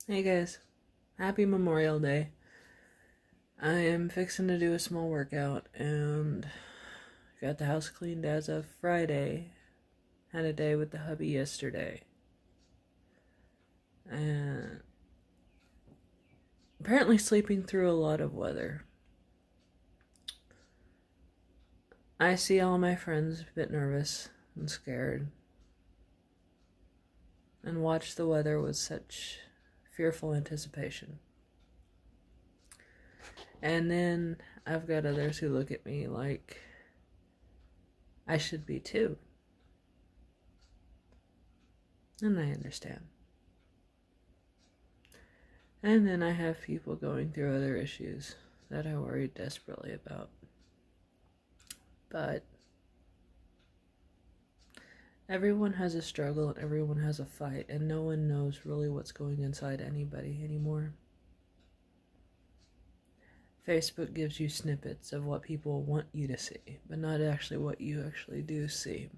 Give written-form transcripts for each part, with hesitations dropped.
Hey guys, happy Memorial Day. I am fixing to do a small workout and got the house cleaned as of Friday. Had a day with the hubby yesterday. And apparently sleeping through a lot of weather. I see all my friends a bit nervous and scared and watch the weather with such fearful anticipation. And then I've got others who look at me like I should be too. And I understand. And then I have people going through other issues that I worry desperately about. But everyone has a struggle and everyone has a fight, and no one knows really what's going inside anybody anymore. Facebook gives you snippets of what people want you to see, but not actually what you actually do see.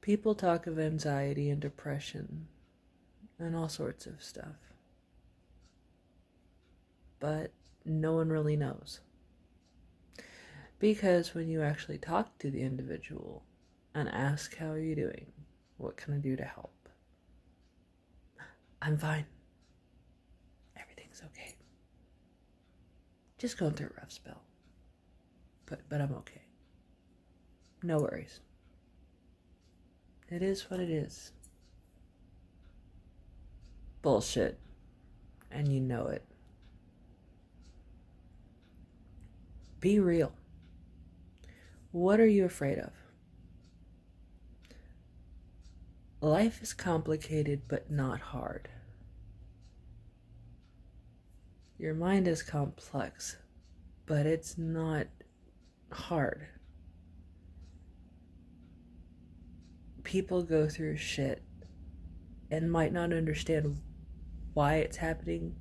People talk of anxiety and depression and all sorts of stuff, but no one really knows. Because when you actually talk to the individual and ask, how are you doing? What can I do to help? I'm fine. Everything's okay. Just going through a rough spell. But I'm okay. No worries. It is what it is. Bullshit. And you know it. Be real. What are you afraid of? Life is complicated but not hard. Your mind is complex, but it's not hard. People go through shit and might not understand why it's happening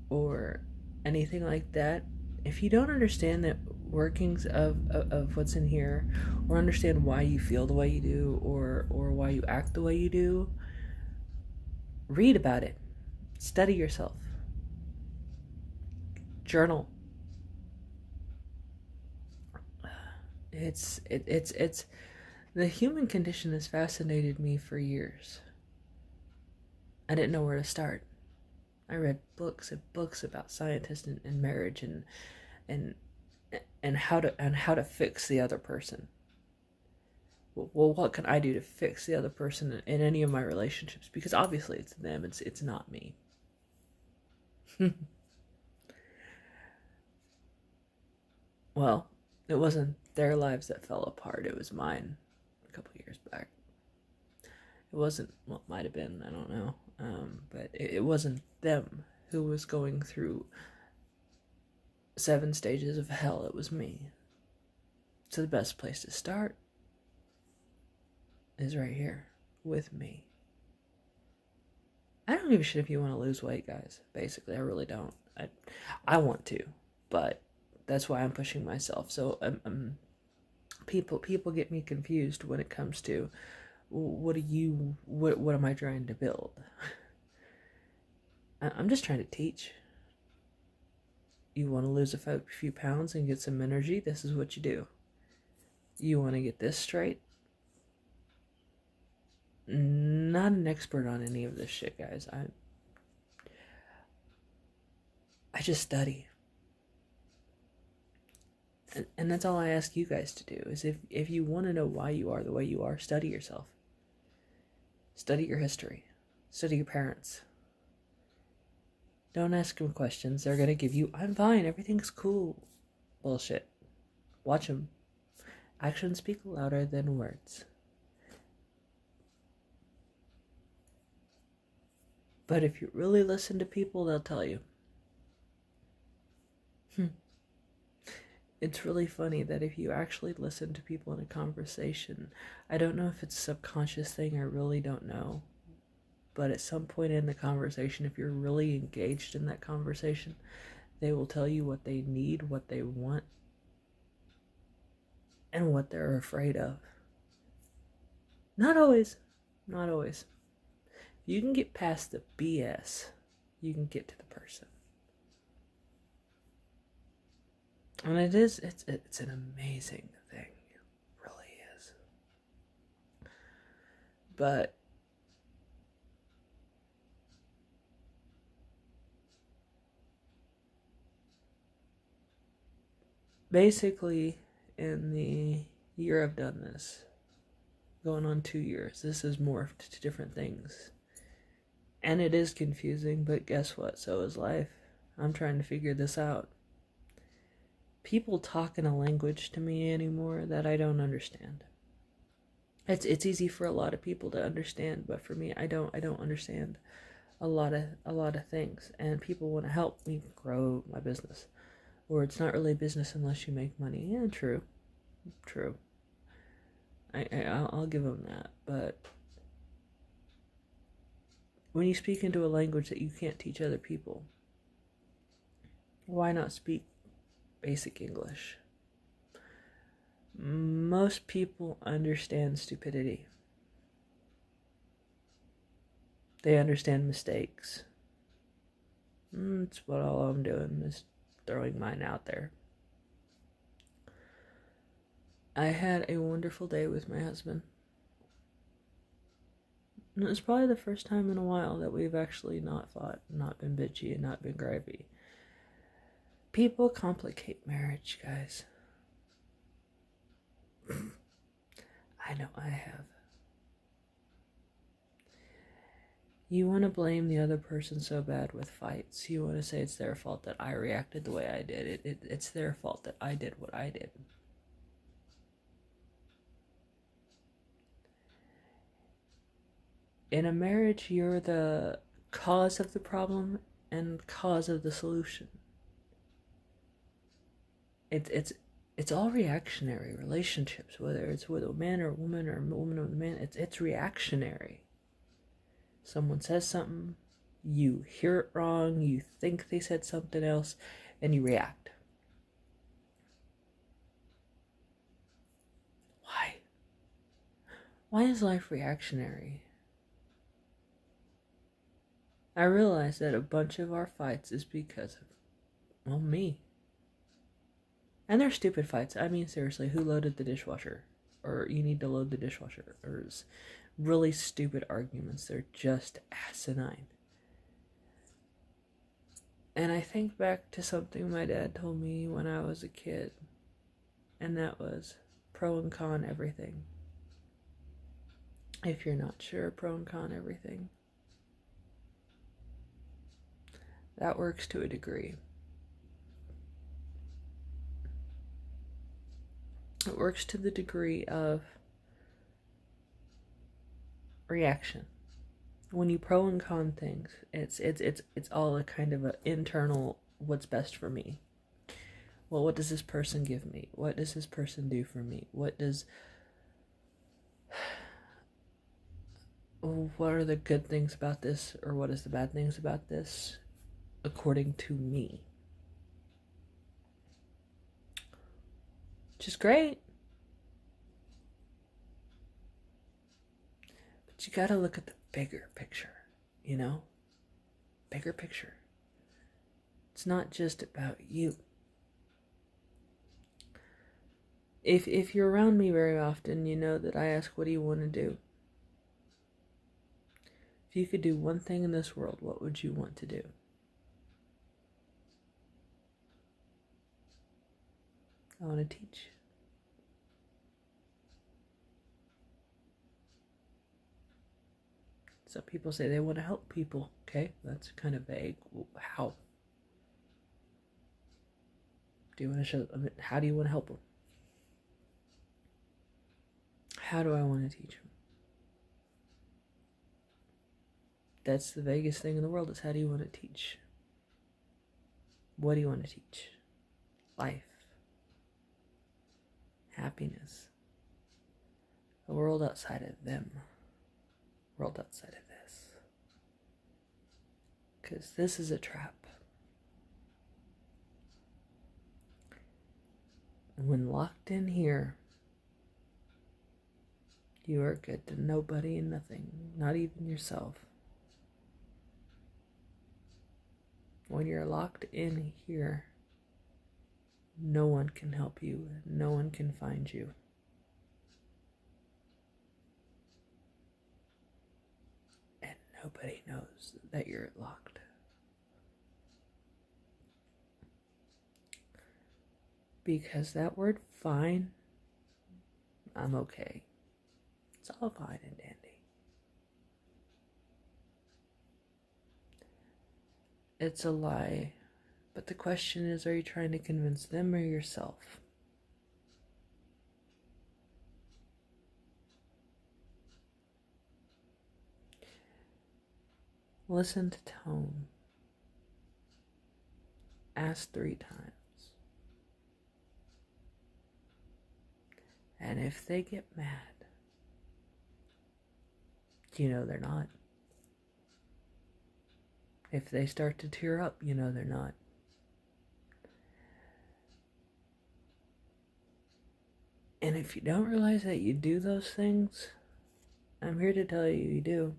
or anything like that. If you don't understand the workings of what's in here, or understand why you feel the way you do, or why you act the way you do, read about it. Study yourself. Journal. It's the human condition has fascinated me for years. I didn't know where to start. I read books and books about scientists and marriage and how to fix the other person. Well, what can I do to fix the other person in any of my relationships? Because obviously it's them. It's not me. Well, it wasn't their lives that fell apart. It was mine a couple years back. It wasn't, well, it might have been, I don't know. But it wasn't them who was going through 7 stages of hell. It was me. So the best place to start is right here with me. I don't give a shit if you want to lose weight, guys. Basically, I really don't. I want to, but that's why I'm pushing myself. So people get me confused when it comes to what am I trying to build? I'm just trying to teach. You want to lose a few pounds and get some energy? This is what you do. You want to get this straight? Not an expert on any of this shit, guys. I just study. And that's all I ask you guys to do, is if you want to know why you are the way you are, study yourself. Study your history. Study your parents. Don't ask them questions. They're going to give you, I'm fine, everything's cool. Bullshit. Watch them. Actions speak louder than words. But if you really listen to people, they'll tell you. It's really funny that if you actually listen to people in a conversation, I don't know if it's a subconscious thing, I really don't know. But at some point in the conversation, if you're really engaged in that conversation, they will tell you what they need, what they want, and what they're afraid of. Not always. Not always. You can get past the BS. You can get to the person. And it's an amazing thing. It really is. But basically, in the year I've done this, going on 2 years, this has morphed to different things. And it is confusing, but guess what? So is life. I'm trying to figure this out. People talk in a language to me anymore that I don't understand. It's easy for a lot of people to understand, but for me, I don't understand a lot of things. And people want to help me grow my business, or it's not really business unless you make money. Yeah, true. I'll give them that, but when you speak into a language that you can't teach other people, why not speak basic English? Most people understand stupidity. They understand mistakes. It's what all I'm doing is throwing mine out there. I had a wonderful day with my husband. And it's probably the first time in a while that we've actually not fought, not been bitchy, and not been gripey. People complicate marriage, guys. I know I have. You want to blame the other person so bad with fights. You want to say it's their fault that I reacted the way I did. It's their fault that I did what I did. In a marriage, you're the cause of the problem and cause of the solution. It's all reactionary relationships, whether it's with a man or a woman or a woman with a man. It's reactionary. Someone says something, you hear it wrong, you think they said something else, and you react. Why? Why is life reactionary? I realize that a bunch of our fights is because of, well, me. And they're stupid fights. I mean, seriously, who loaded the dishwasher? Or you need to load the dishwasher. Or really stupid arguments. They're just asinine. And I think back to something my dad told me when I was a kid. And that was pro and con everything. If you're not sure, pro and con everything. That works to a degree. It works to the degree of reaction. When you pro and con things, it's all a kind of an internal what's best for me. Well, what does this person give me? What does this person do for me? What are the good things about this, or what is the bad things about this, according to me? Which is great. But you gotta look at the bigger picture, you know? Bigger picture. It's not just about you. If you're around me very often, you know that I ask, what do you want to do? If you could do one thing in this world, what would you want to do? I want to teach. Some people say they want to help people. Okay, that's kind of vague. How? Do you want to show? How do you want to help them? How do I want to teach them? That's the vaguest thing in the world, is how do you want to teach? What do you want to teach? Life. Happiness. A world outside of them. A world outside of this. Because this is a trap. And when locked in here, you are good to nobody and nothing, not even yourself. When you're locked in here, no one can help you, no one can find you. And nobody knows that you're locked. Because that word fine, I'm okay. It's all fine and dandy. It's a lie. But the question is, are you trying to convince them or yourself? Listen to tone. Ask 3 times. And if they get mad, you know they're not. If they start to tear up, you know they're not. And if you don't realize that you do those things, I'm here to tell you do.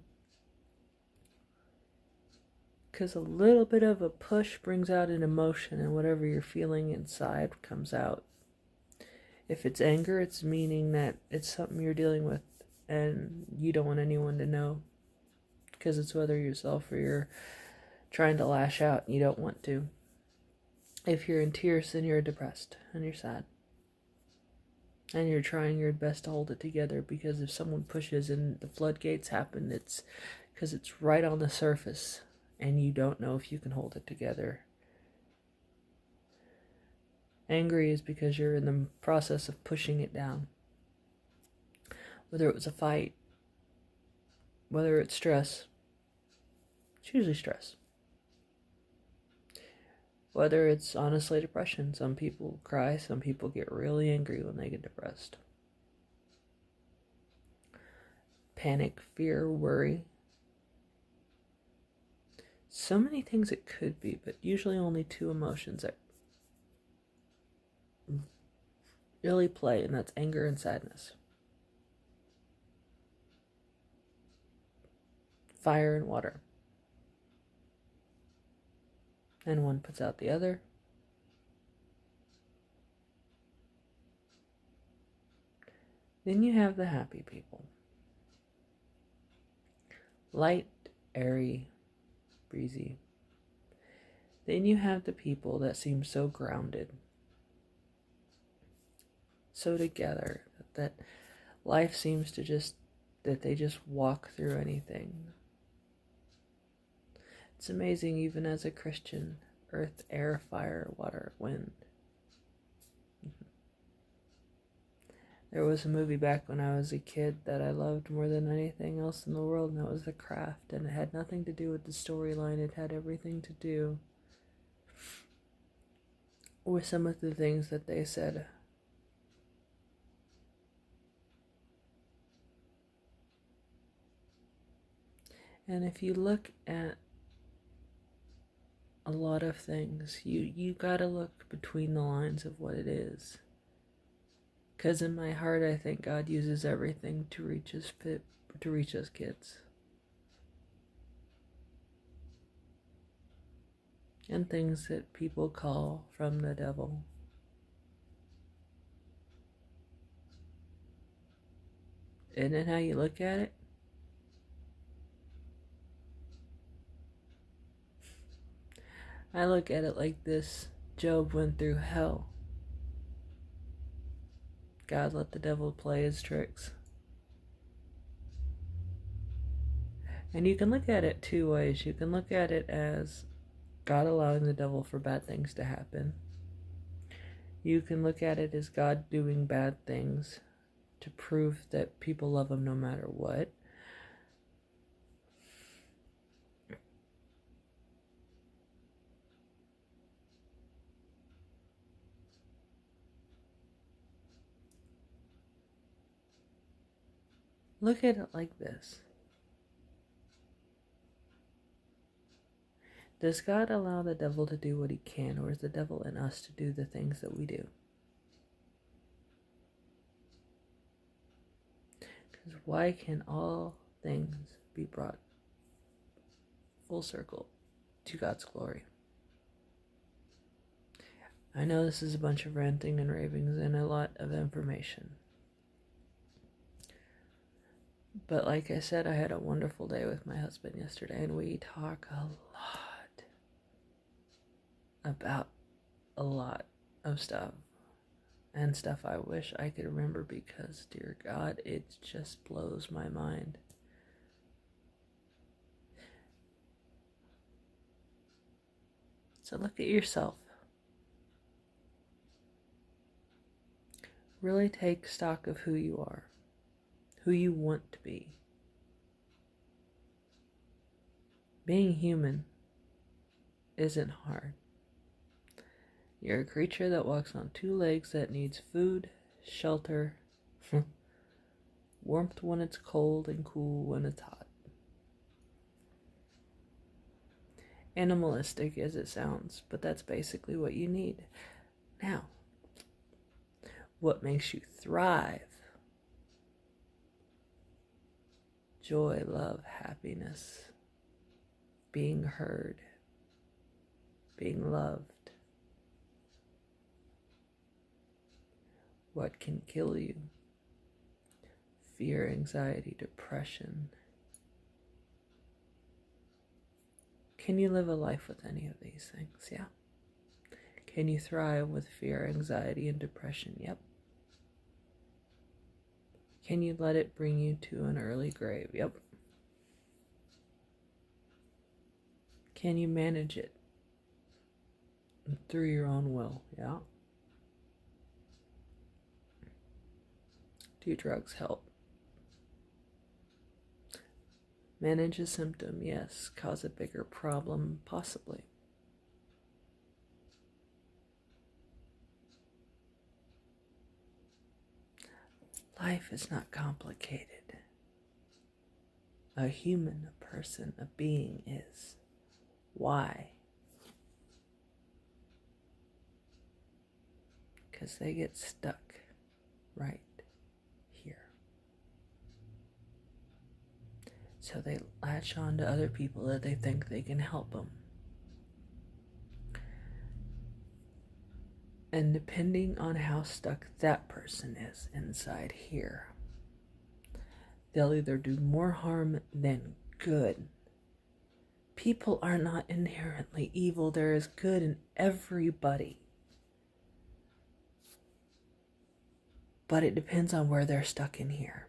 Because a little bit of a push brings out an emotion, and whatever you're feeling inside comes out. If it's anger, it's meaning that it's something you're dealing with and you don't want anyone to know. Because it's whether yourself or you're trying to lash out and you don't want to. If you're in tears, then you're depressed and you're sad. And you're trying your best to hold it together, because if someone pushes and the floodgates happen, it's because it's right on the surface and you don't know if you can hold it together. Angry is because you're in the process of pushing it down. Whether it was a fight, whether it's stress, it's usually stress. Whether it's honestly depression, some people cry, some people get really angry when they get depressed. Panic, fear, worry. So many things it could be, but usually only 2 emotions that really play, and that's anger and sadness. Fire and water. And one puts out the other. Then you have the happy people. Light, airy, breezy. Then you have the people that seem so grounded, so together, that life seems to that they just walk through anything. It's amazing, even as a Christian, earth, air, fire, water, wind. There was a movie back when I was a kid that I loved more than anything else in the world, and that was The Craft. And it had nothing to do with the storyline. It had everything to do with some of the things that they said. And if you look at a lot of things, you gotta look between the lines of what it is. Because in my heart, I think God uses everything to reach us kids. And things that people call from the devil. Isn't it how you look at it? I look at it like this. Job went through hell. God let the devil play his tricks. And you can look at it 2 ways. You can look at it as God allowing the devil for bad things to happen. You can look at it as God doing bad things to prove that people love him no matter what. Look at it like this. Does God allow the devil to do what he can, or is the devil in us to do the things that we do? Because why can all things be brought full circle to God's glory? I know this is a bunch of ranting and ravings and a lot of information. But like I said, I had a wonderful day with my husband yesterday, and we talk a lot about a lot of stuff. And stuff I wish I could remember because, dear God, it just blows my mind. So look at yourself. Really take stock of who you are, who you want to be. Being human isn't hard. You're a creature that walks on two legs that needs food, shelter, warmth when it's cold, and cool when it's hot. Animalistic as it sounds, but that's basically what you need. Now, what makes you thrive? Joy, love, happiness, being heard, being loved. What can kill you? Fear, anxiety, depression. Can you live a life with any of these things? Yeah. Can you thrive with fear, anxiety, and depression? Yep. Can you let it bring you to an early grave? Yep. Can you manage it through your own will? Yeah. Do drugs help? Manage a symptom? Yes. Cause a bigger problem? Possibly. Life is not complicated. A human, a person, a being is. Why? Because they get stuck right here. So they latch on to other people that they think they can help them. And depending on how stuck that person is inside here, they'll either do more harm than good. People are not inherently evil. There is good in everybody. But it depends on where they're stuck in here.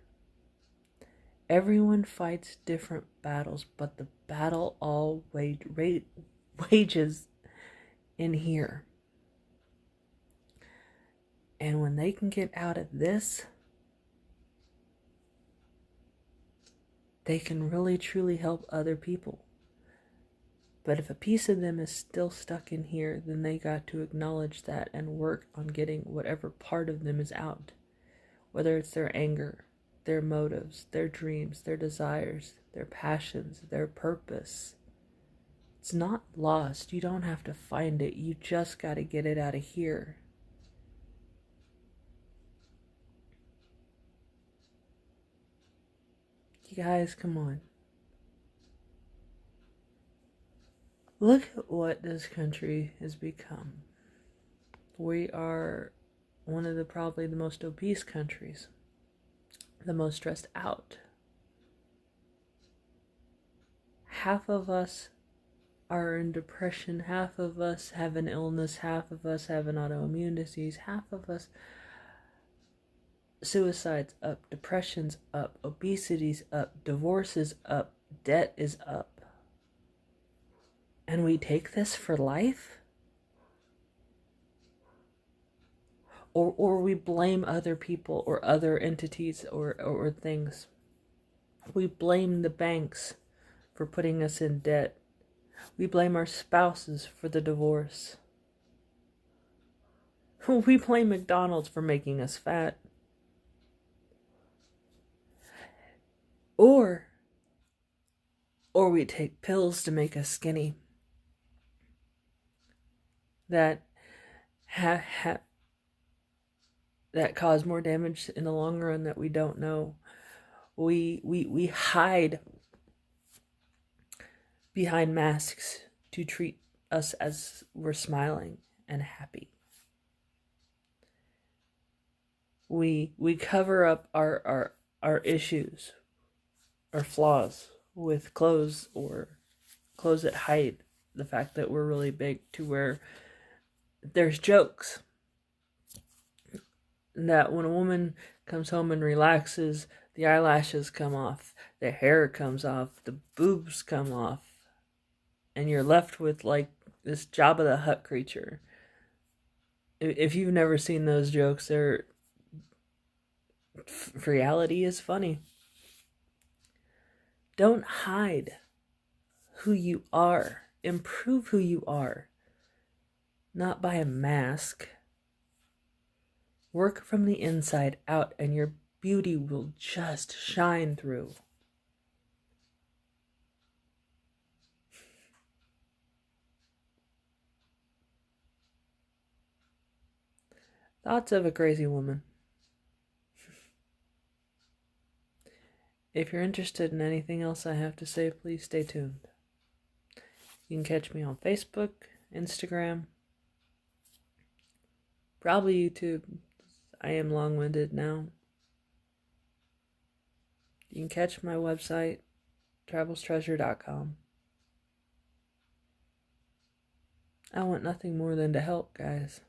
Everyone fights different battles, but the battle all wages in here. And when they can get out of this, they can really truly help other people. But if a piece of them is still stuck in here, then they got to acknowledge that and work on getting whatever part of them is out. Whether it's their anger, their motives, their dreams, their desires, their passions, their purpose. It's not lost. You don't have to find it. You just got to get it out of here. You guys, come on. Look at what this country has become. We are one of probably the most obese countries, the most stressed out. Half of us are in depression, half of us have an illness, half of us have an autoimmune disease, half of us suicide's up, depression's up, obesity's up, divorce is up, debt is up. And we take this for life? Or we blame other people or other entities or things. We blame the banks for putting us in debt. We blame our spouses for the divorce. We blame McDonald's for making us fat. Or we take pills to make us skinny that that cause more damage in the long run that we don't know. We hide behind masks to treat us as we're smiling and happy. We cover up our issues, our flaws with clothes, or clothes that hide the fact that we're really big, to where there's jokes that when a woman comes home and relaxes, the eyelashes come off, the hair comes off, the boobs come off, and you're left with like this Jabba the Hutt creature. If you've never seen those jokes, reality is funny. Don't hide who you are. Improve who you are. Not by a mask. Work from the inside out, and your beauty will just shine through. Thoughts of a crazy woman. If you're interested in anything else I have to say, please stay tuned. You can catch me on Facebook, Instagram, probably YouTube. I am long-winded now. You can catch my website, travelstreasure.com. I want nothing more than to help, guys.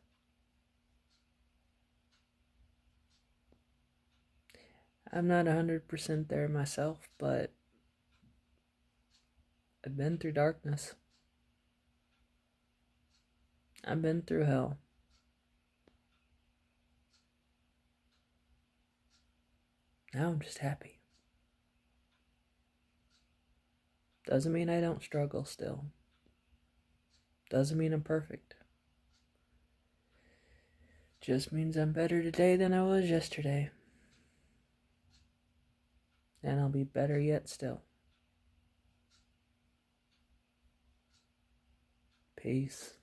I'm not 100% there myself, but I've been through darkness. I've been through hell. Now I'm just happy. Doesn't mean I don't struggle still. Doesn't mean I'm perfect. Just means I'm better today than I was yesterday. And I'll be better yet still. Peace.